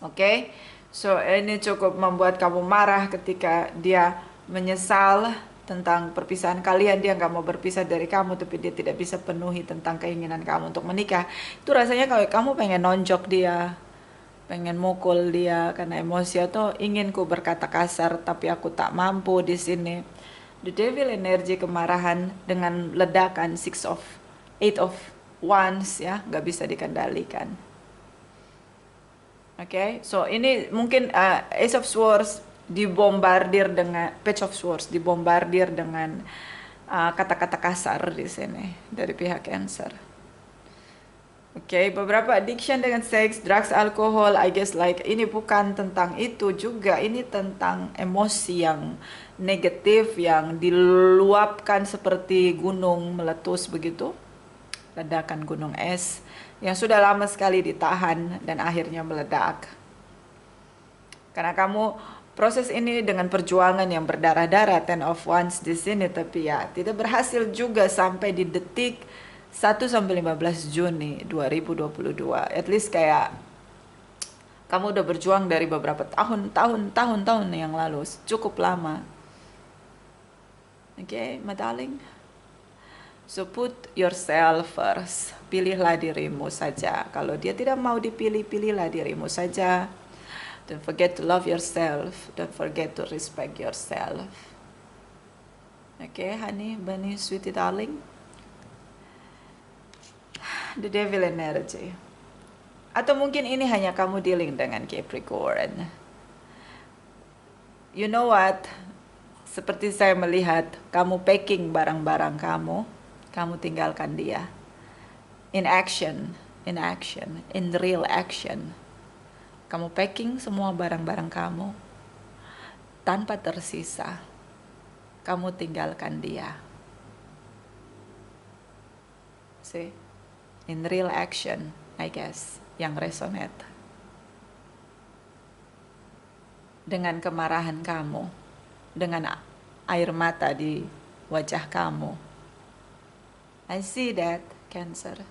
S1: Oke, so ini cukup membuat kamu marah ketika dia menyesal tentang perpisahan kalian. Dia nggak mau berpisah dari kamu, tapi dia tidak bisa penuhi tentang keinginan kamu untuk menikah. Itu rasanya kalau kamu pengen nonjok dia, pengen mukul dia karena emosi, atau ingin ku berkata kasar tapi aku tak mampu di sini. The Devil energi kemarahan dengan ledakan Eight of Wands ya, nggak bisa dikendalikan. Oke, so ini mungkin Ace of Swords dibombardir dengan Page of Swords dibombardir dengan kata-kata kasar di sini dari pihak Cancer. Oke, beberapa addiction dengan seks, drugs, alkohol, I guess like ini bukan tentang itu juga, ini tentang emosi yang negatif yang diluapkan seperti gunung meletus begitu, ledakan gunung es yang sudah lama sekali ditahan dan akhirnya meledak. Karena kamu proses ini dengan perjuangan yang berdarah-darah, Ten of Wands di sini, tapi ya tidak berhasil juga sampai di detik 1-15 Juni 2022. At least kayak kamu udah berjuang dari beberapa tahun yang lalu, cukup lama. Oke, my darling. So put yourself first. Pilihlah dirimu saja. Kalau dia tidak mau dipilih, pilihlah dirimu saja. Don't forget to love yourself. Don't forget to respect yourself. Oke, honey, bunny, sweetie darling. The Devil energy. Atau mungkin ini hanya kamu dealing dengan Capricorn. You know what? Seperti saya melihat kamu packing barang-barang kamu tinggalkan dia. In action, in real action. Kamu packing semua barang-barang kamu tanpa tersisa. Kamu tinggalkan dia. See? In real action, I guess, yang resonate. Dengan kemarahan kamu, dengan air mata di wajah kamu. I see that, Cancer.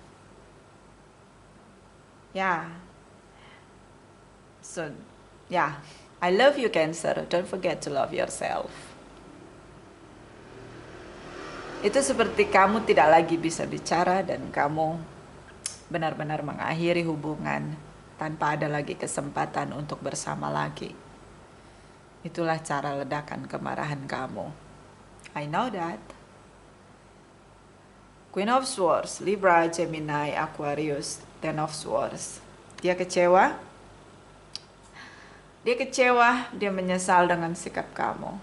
S1: Yeah. So, yeah. I love you, Cancer. Don't forget to love yourself. Itu seperti kamu tidak lagi bisa bicara dan kamu benar-benar mengakhiri hubungan tanpa ada lagi kesempatan untuk bersama lagi. Itulah cara ledakan kemarahan kamu. I know that. Queen of Swords, Libra, Gemini, Aquarius, Ten of Swords. Dia kecewa. Dia menyesal dengan sikap kamu.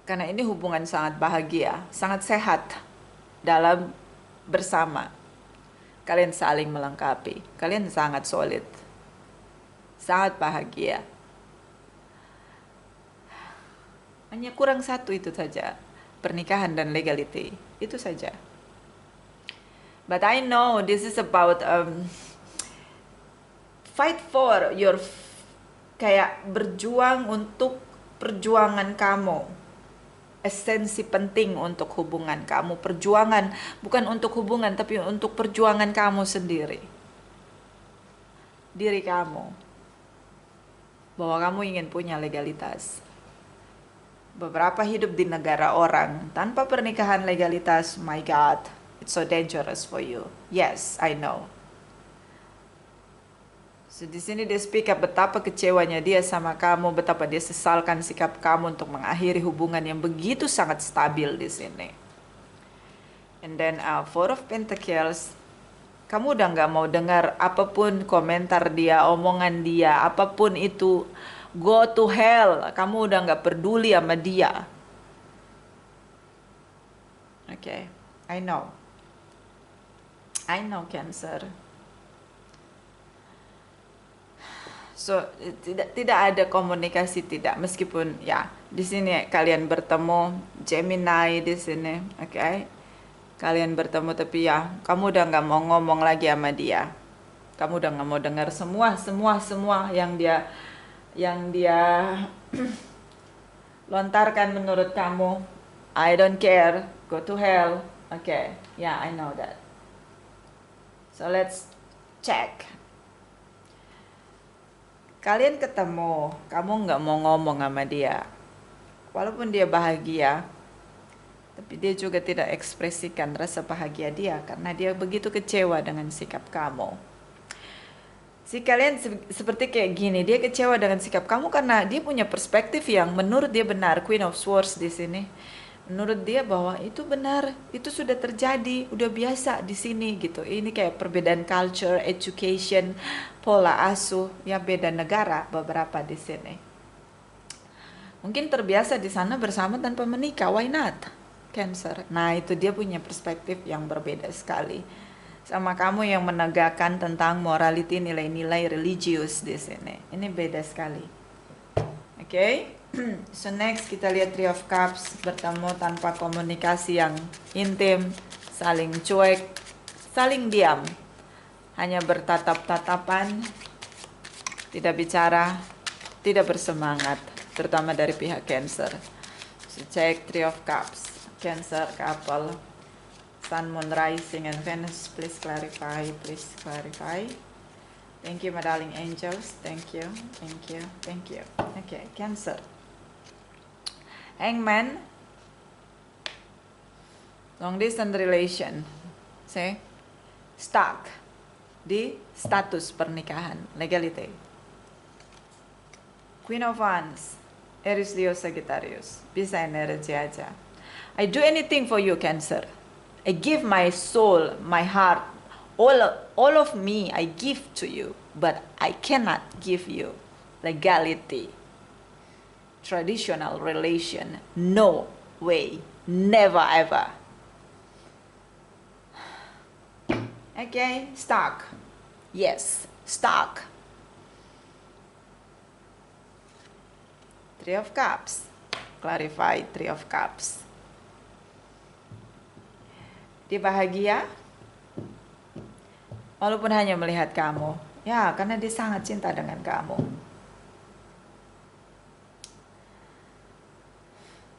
S1: Karena ini hubungan sangat bahagia, sangat sehat dalam bersama. Kalian saling melengkapi, kalian sangat solid, sangat bahagia. Hanya kurang satu itu saja, pernikahan dan legality, itu saja. But I know this is about fight for your, kayak berjuang untuk perjuangan kamu. Esensi penting untuk hubungan kamu, perjuangan bukan untuk hubungan tapi untuk perjuangan kamu sendiri, diri kamu, bahwa kamu ingin punya legalitas. Beberapa hidup di negara orang tanpa pernikahan legalitas, my God, it's so dangerous for you. Yes, I know. So, di sini dia speak up betapa kecewanya dia sama kamu, betapa dia sesalkan sikap kamu untuk mengakhiri hubungan yang begitu sangat stabil di sini. And then Four of Pentacles, kamu udah nggak mau dengar apapun komentar dia, omongan dia, apapun itu, go to hell. Kamu udah nggak peduli sama dia. Okay, I know Cancer. So tidak ada komunikasi, tidak, meskipun ya di sini kalian bertemu, Gemini di sini, oke? Kalian bertemu tapi ya kamu udah nggak mau ngomong lagi sama dia, kamu udah nggak mau dengar semua yang dia lontarkan menurut kamu. I don't care, go to hell. Okay, yeah, I know that. So let's check. Kalian ketemu, kamu nggak mau ngomong sama dia. Walaupun dia bahagia, tapi dia juga tidak ekspresikan rasa bahagia dia karena dia begitu kecewa dengan sikap kamu. Si kalian seperti kayak gini, dia kecewa dengan sikap kamu karena dia punya perspektif yang menurut dia benar. Queen of Swords di sini. Menurut dia bahwa itu benar, itu sudah terjadi, udah biasa di sini gitu. Ini kayak perbedaan culture, education, pola asuh, ya beda negara beberapa di sini. Mungkin terbiasa di sana bersama tanpa menikah, why not? Cancer. Nah, itu dia punya perspektif yang berbeda sekali. Sama kamu yang menegakkan tentang morality, nilai-nilai religius di sini. Ini beda sekali. Oke? So next kita lihat Three of Cups, bertemu tanpa komunikasi yang intim, saling cuek, saling diam, hanya bertatap-tatapan, tidak bicara, tidak bersemangat, terutama dari pihak Cancer. So check Three of Cups, Cancer couple, Sun, Moon, Rising, and Venus. Please clarify, please clarify. Thank you, my darling angels. Thank you, thank you, thank you. Okay, Cancer. Hangman, long distance relation, say, stuck di status pernikahan, legality. Queen of Wands, Aries, Leo, Sagittarius, bisa energi aja. I do anything for you, Cancer. I give my soul, my heart, all of me I give to you, but I cannot give you legality. Traditional relation, no way, never ever. Okay, stuck. Yes, stuck. Three of Cups. Clarify Three of Cups. Dia bahagia walaupun hanya melihat kamu. Ya, karena dia sangat cinta dengan kamu.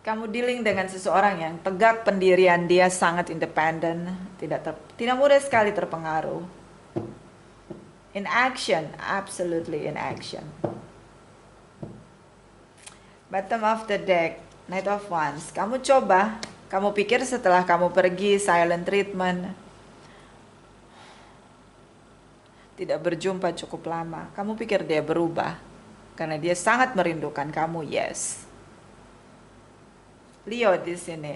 S1: Kamu dealing dengan seseorang yang tegak pendirian dia, sangat independen, tidak mudah sekali terpengaruh. In action, absolutely in action. Bottom of the deck, Knight of Wands. Kamu coba, kamu pikir setelah kamu pergi silent treatment, tidak berjumpa cukup lama, kamu pikir dia berubah karena dia sangat merindukan kamu. Yes. Leo di sini,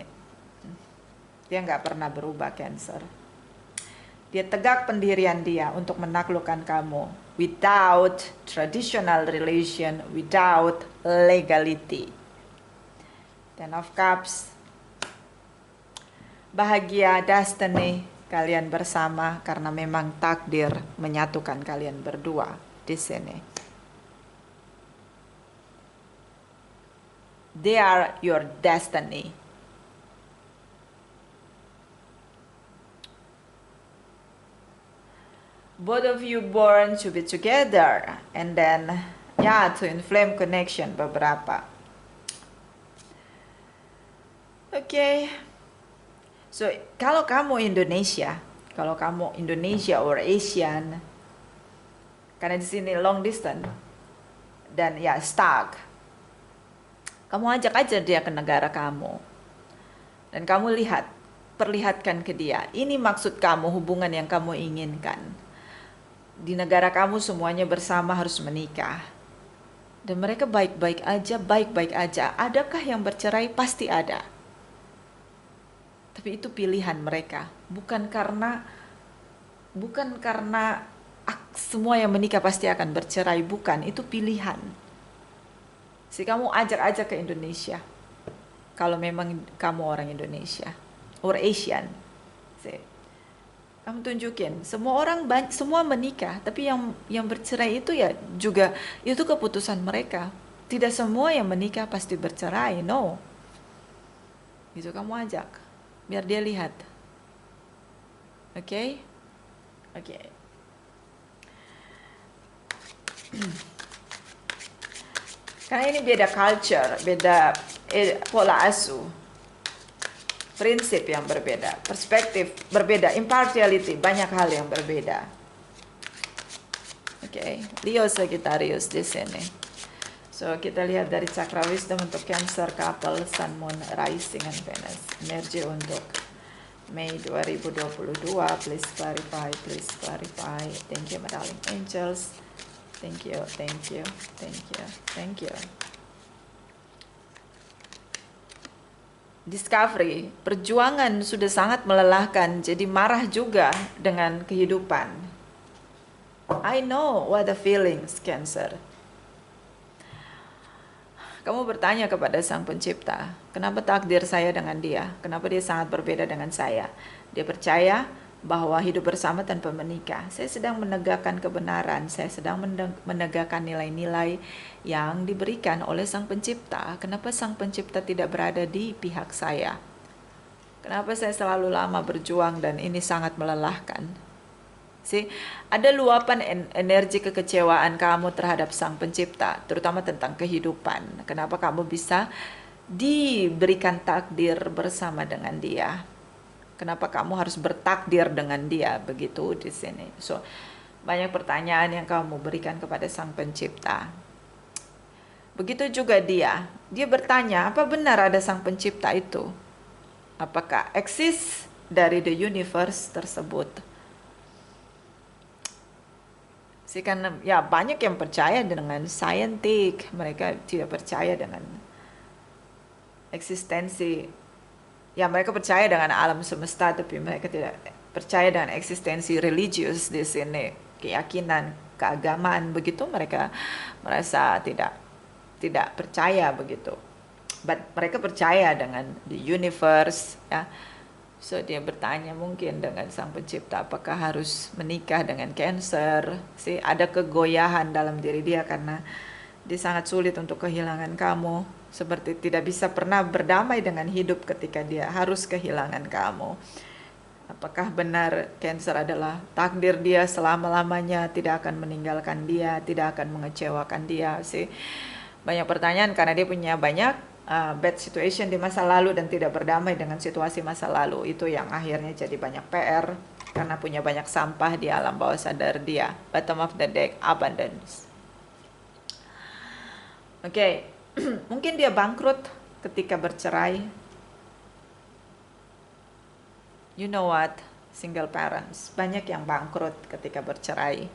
S1: dia nggak pernah berubah, Cancer. Dia tegak pendirian dia untuk menaklukkan kamu without traditional relation, without legality. Ten of Cups. Bahagia, destiny, kalian bersama karena memang takdir menyatukan kalian berdua di sini. They are your destiny. Both of you born to be together, and then twin flame connection beberapa. Oke. So, kalau kamu Indonesia or Asian, karena di sini long distance dan stuck, kamu ajak aja dia ke negara kamu, dan kamu perlihatkan ke dia, ini maksud kamu, hubungan yang kamu inginkan. Di negara kamu semuanya bersama harus menikah, dan mereka baik-baik aja. Adakah yang bercerai? Pasti ada. Tapi itu pilihan mereka, bukan karena semua yang menikah pasti akan bercerai, bukan, itu pilihan. Kamu ajak ke Indonesia, kalau memang kamu orang Indonesia or Asian. Kamu tunjukin, semua menikah, tapi yang bercerai itu juga itu keputusan mereka. Tidak semua yang menikah pasti bercerai, no. Gitu kamu ajak, biar dia lihat. Oke. Karena ini beda culture, beda pola asuh, prinsip yang berbeda, perspektif berbeda, impartiality, banyak hal yang berbeda. Oke. Leo Sagittarius di sini. So, kita lihat dari Cakra Wisdom untuk Cancer couple, Sun, Moon, Rising, and Venus. Energi untuk Mei 2022. Please clarify. Thank you, my darling angels. Thank you. Discovery, perjuangan sudah sangat melelahkan, jadi marah juga dengan kehidupan. I know what the feelings, Cancer. Kamu bertanya kepada Sang Pencipta, kenapa takdir saya dengan dia? Kenapa dia sangat berbeda dengan saya? Dia percaya bahwa hidup bersama tanpa menikah. Saya sedang menegakkan kebenaran, saya sedang menegakkan nilai-nilai yang diberikan oleh Sang Pencipta. Kenapa Sang Pencipta tidak berada di pihak saya? Kenapa saya selalu lama berjuang dan ini sangat melelahkan? Ada luapan energi kekecewaan kamu terhadap Sang Pencipta, terutama tentang kehidupan. Kenapa kamu bisa diberikan takdir bersama dengan dia? Kenapa kamu harus bertakdir dengan dia? Begitu di sini. So, banyak pertanyaan yang kamu berikan kepada Sang Pencipta. Begitu juga dia bertanya, apa benar ada Sang Pencipta itu? Apakah eksis dari the universe tersebut? Karena banyak yang percaya dengan saintik, mereka tidak percaya dengan eksistensi. Mereka percaya dengan alam semesta, tapi mereka tidak percaya dengan eksistensi religius di sini, keyakinan, keagamaan. Begitu mereka merasa tidak percaya begitu. But mereka percaya dengan the universe, So dia bertanya mungkin dengan Sang Pencipta, apakah harus menikah dengan Cancer? Ada kegoyahan dalam diri dia karena dia sangat sulit untuk kehilangan kamu, seperti tidak bisa pernah berdamai dengan hidup ketika dia harus kehilangan kamu. Apakah benar Cancer adalah takdir dia selama-lamanya tidak akan meninggalkan dia, tidak akan mengecewakan dia? Banyak pertanyaan karena dia punya banyak bad situation di masa lalu dan tidak berdamai dengan situasi masa lalu. Itu yang akhirnya jadi banyak PR karena punya banyak sampah di alam bawah sadar dia. Bottom of the deck, abundance. Oke. Mungkin dia bangkrut ketika bercerai. You know what? Single parents. Banyak yang bangkrut ketika bercerai.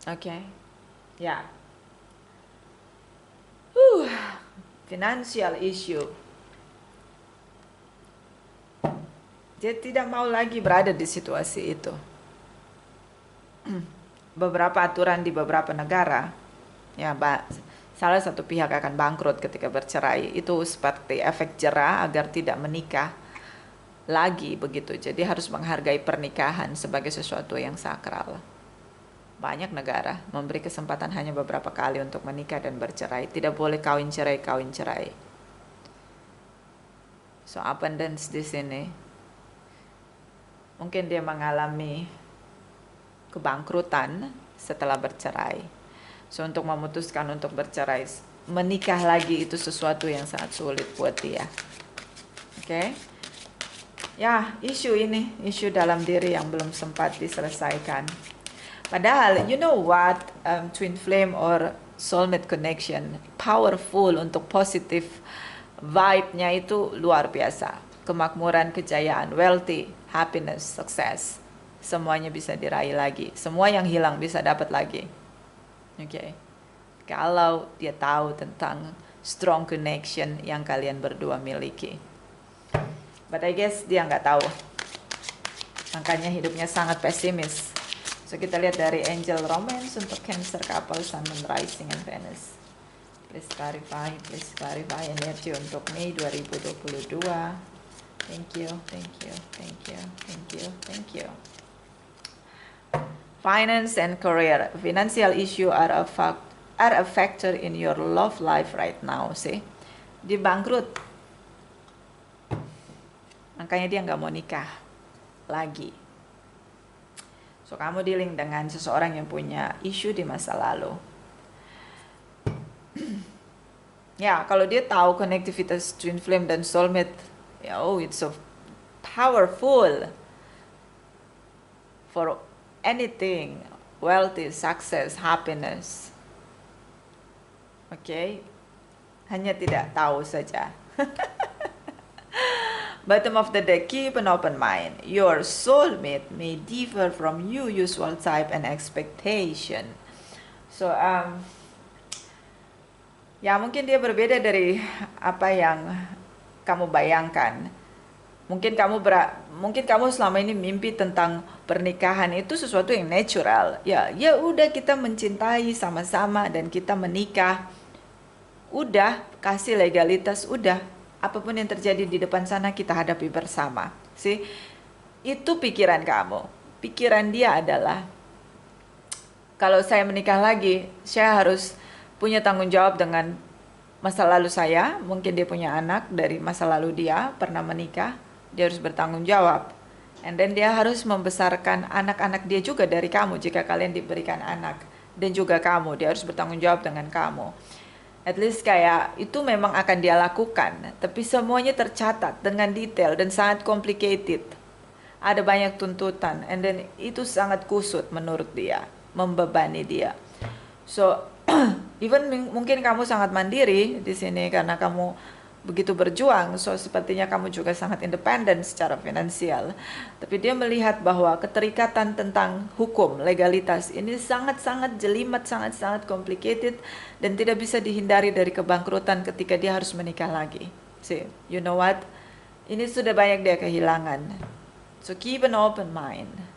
S1: Oke. Financial issue. Dia tidak mau lagi berada di situasi itu. Beberapa aturan di beberapa negara, salah satu pihak akan bangkrut ketika bercerai. Itu seperti efek jera agar tidak menikah lagi begitu. Jadi harus menghargai pernikahan sebagai sesuatu yang sakral. Banyak negara memberi kesempatan hanya beberapa kali untuk menikah dan bercerai. Tidak boleh kawin cerai. So abundance di sini. Mungkin dia mengalami kebangkrutan setelah bercerai. So untuk memutuskan untuk bercerai, menikah lagi itu sesuatu yang sangat sulit buat dia. Oke? Ya, isu dalam diri yang belum sempat diselesaikan. Padahal, you know what, twin flame or soulmate connection, powerful untuk positif vibe-nya itu luar biasa. Kemakmuran, kejayaan, wealthy, happiness, success, semuanya bisa diraih lagi. Semua yang hilang bisa dapat lagi. Oke. Kalau dia tahu tentang strong connection yang kalian berdua miliki. But I guess dia nggak tahu. Makanya hidupnya sangat pesimis. So kita lihat dari angel romance untuk Cancer couple, Sun, Moon, Rising, and Venus. Please clarify energi untuk Mei 2022. Thank you. Finance and career. Financial issue are a factor in your love life right now. See, dia bangkrut. Makanya dia nggak mau nikah lagi. So kamu dealing dengan seseorang yang punya isu di masa lalu. Ya, kalau dia tahu konektivitas twin flame dan soulmate, it's so powerful for anything, wealthy, success, happiness. Oke, hanya tidak tahu saja. Bottom of the deck, keep an open mind. Your soulmate may differ from your usual type and expectation. So, ya mungkin dia berbeda dari apa yang kamu bayangkan. Mungkin kamu selama ini mimpi tentang pernikahan itu sesuatu yang natural. Ya udah, kita mencintai sama-sama dan kita menikah. Udah, kasih legalitas, udah. Apapun yang terjadi di depan sana kita hadapi bersama. See? Itu pikiran kamu. Pikiran dia adalah, kalau saya menikah lagi, saya harus punya tanggung jawab dengan masa lalu saya. Mungkin dia punya anak dari masa lalu dia pernah menikah. Dia harus bertanggung jawab. And then dia harus membesarkan anak-anak dia juga dari kamu jika kalian diberikan anak. Dan juga kamu, dia harus bertanggung jawab dengan kamu. At least kayak itu memang akan dia lakukan. Tapi semuanya tercatat dengan detail dan sangat complicated. Ada banyak tuntutan. And then itu sangat kusut menurut dia. Membebani dia. So, even mungkin kamu sangat mandiri di sini karena kamu begitu berjuang, so sepertinya kamu juga sangat independen secara finansial. Tapi dia melihat bahwa keterikatan tentang hukum, legalitas ini sangat-sangat jelimet, sangat-sangat complicated dan tidak bisa dihindari dari kebangkrutan ketika dia harus menikah lagi. See, you know what? Ini sudah banyak dia kehilangan. So keep an open mind.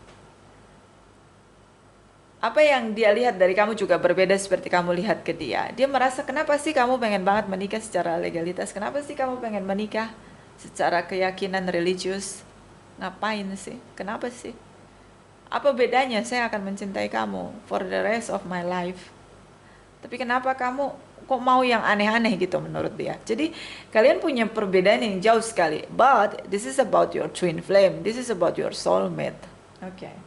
S1: Apa yang dia lihat dari kamu juga berbeda seperti kamu lihat ke dia. Dia merasa, kenapa sih kamu pengen banget menikah secara legalitas? Kenapa sih kamu pengen menikah secara keyakinan religius? Ngapain sih? Kenapa sih? Apa bedanya saya akan mencintai kamu for the rest of my life? Tapi kenapa kamu kok mau yang aneh-aneh gitu menurut dia? Jadi kalian punya perbedaan yang jauh sekali. But this is about your twin flame. This is about your soulmate. Okay.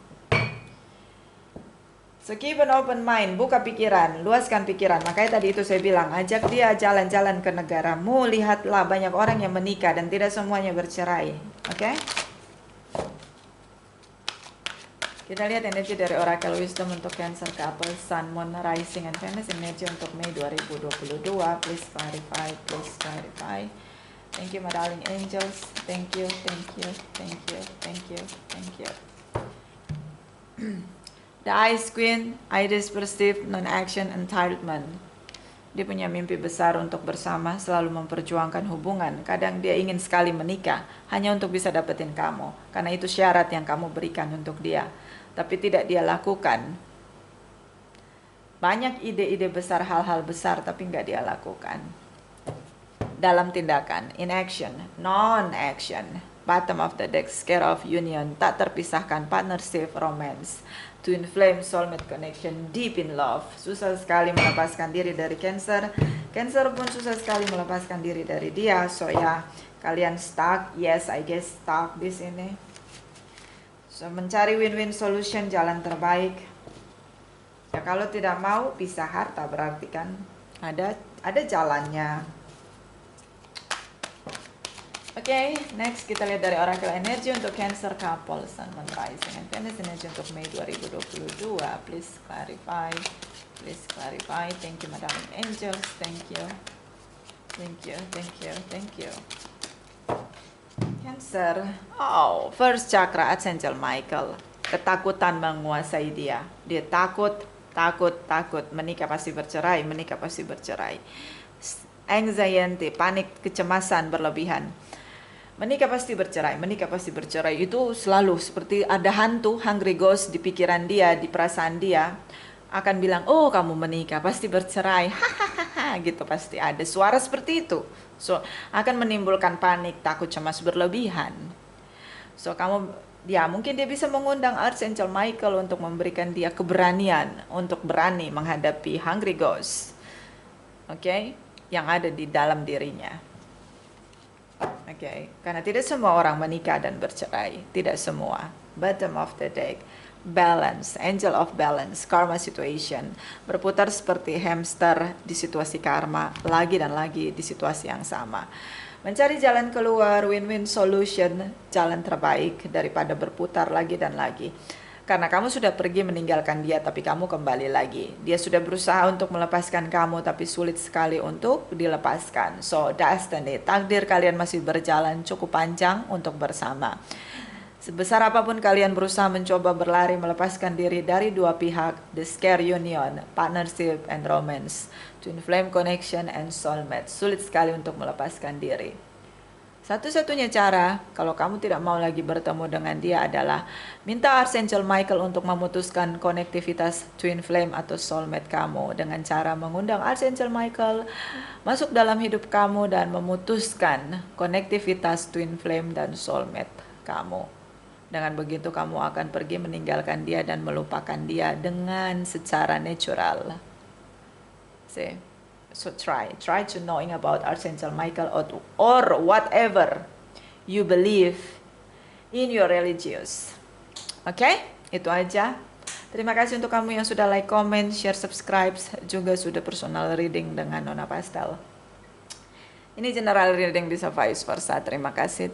S1: So keep an open mind, buka pikiran, luaskan pikiran. Makanya tadi itu saya bilang, ajak dia jalan-jalan ke negaramu, lihatlah banyak orang yang menikah dan tidak semuanya bercerai. Oke? Kita lihat energi dari Oracle Wisdom untuk Cancer couple, Sun, Moon, Rising, and Venus. Energi untuk Mei 2022. Please clarify. Thank you, my darling angels. Thank you. The Ice Queen, Iris perceived non-action entitlement. Dia punya mimpi besar untuk bersama, selalu memperjuangkan hubungan. Kadang dia ingin sekali menikah, hanya untuk bisa dapetin kamu. Karena itu syarat yang kamu berikan untuk dia. Tapi tidak dia lakukan. Banyak ide-ide besar, hal-hal besar, tapi nggak dia lakukan. Dalam tindakan, inaction, non-action. Bottom of the deck, scare of union, tak terpisahkan, partnership, romance. Twin flame, soulmate connection, deep in love. Susah sekali melepaskan diri dari Cancer. Cancer pun susah sekali melepaskan diri dari dia. So ya, kalian stuck. Yes, I guess stuck di sini. So mencari win-win solution, jalan terbaik. Ya kalau tidak mau pisah harta, berarti kan ada jalannya. Oke, next kita lihat dari Oracle Energy untuk Cancer Couple, Sun, Moon, Rising, and Venus Energy untuk Mei 2022. Please clarify. Please clarify. Thank you, Madam Angels. Thank you. Thank you. Thank you. Thank you. Cancer. Oh, first chakra, Archangel Michael. Ketakutan menguasai dia. Dia takut. Menikah pasti bercerai. Menikah pasti bercerai. Anxiety, panik, kecemasan berlebihan. Menikah pasti bercerai, menikah pasti bercerai. Itu selalu seperti ada hantu, hungry ghost di pikiran dia, di perasaan dia. Akan bilang, oh kamu menikah, pasti bercerai. Hahaha, gitu pasti ada suara seperti itu. So, akan menimbulkan panik, takut, cemas berlebihan. So, ya mungkin dia bisa mengundang Archangel Michael untuk memberikan dia keberanian, untuk berani menghadapi hungry ghost. Oke, yang ada di dalam dirinya. Oke, karena tidak semua orang menikah dan bercerai, tidak semua. Bottom of the deck, balance, angel of balance, karma situation, berputar seperti hamster di situasi karma, lagi dan lagi di situasi yang sama. Mencari jalan keluar, win-win solution, jalan terbaik daripada berputar lagi dan lagi. Karena kamu sudah pergi meninggalkan dia, tapi kamu kembali lagi. Dia sudah berusaha untuk melepaskan kamu, tapi sulit sekali untuk dilepaskan. So, destiny, takdir kalian masih berjalan cukup panjang untuk bersama. Sebesar apapun kalian berusaha mencoba berlari melepaskan diri dari dua pihak, the scare union, partnership and romance, twin flame connection and soulmate. Sulit sekali untuk melepaskan diri. Satu-satunya cara kalau kamu tidak mau lagi bertemu dengan dia adalah minta Archangel Michael untuk memutuskan konektivitas twin flame atau soulmate kamu dengan cara mengundang Archangel Michael masuk dalam hidup kamu dan memutuskan konektivitas twin flame dan soulmate kamu. Dengan begitu kamu akan pergi meninggalkan dia dan melupakan dia dengan secara natural. See? So try to knowing about Archangel Michael or whatever you believe in your religious. Oke, itu aja. Terima kasih untuk kamu yang sudah like, comment, share, subscribe, juga sudah personal reading dengan Nona Pastel. Ini general reading bisa vice versa. Terima kasih.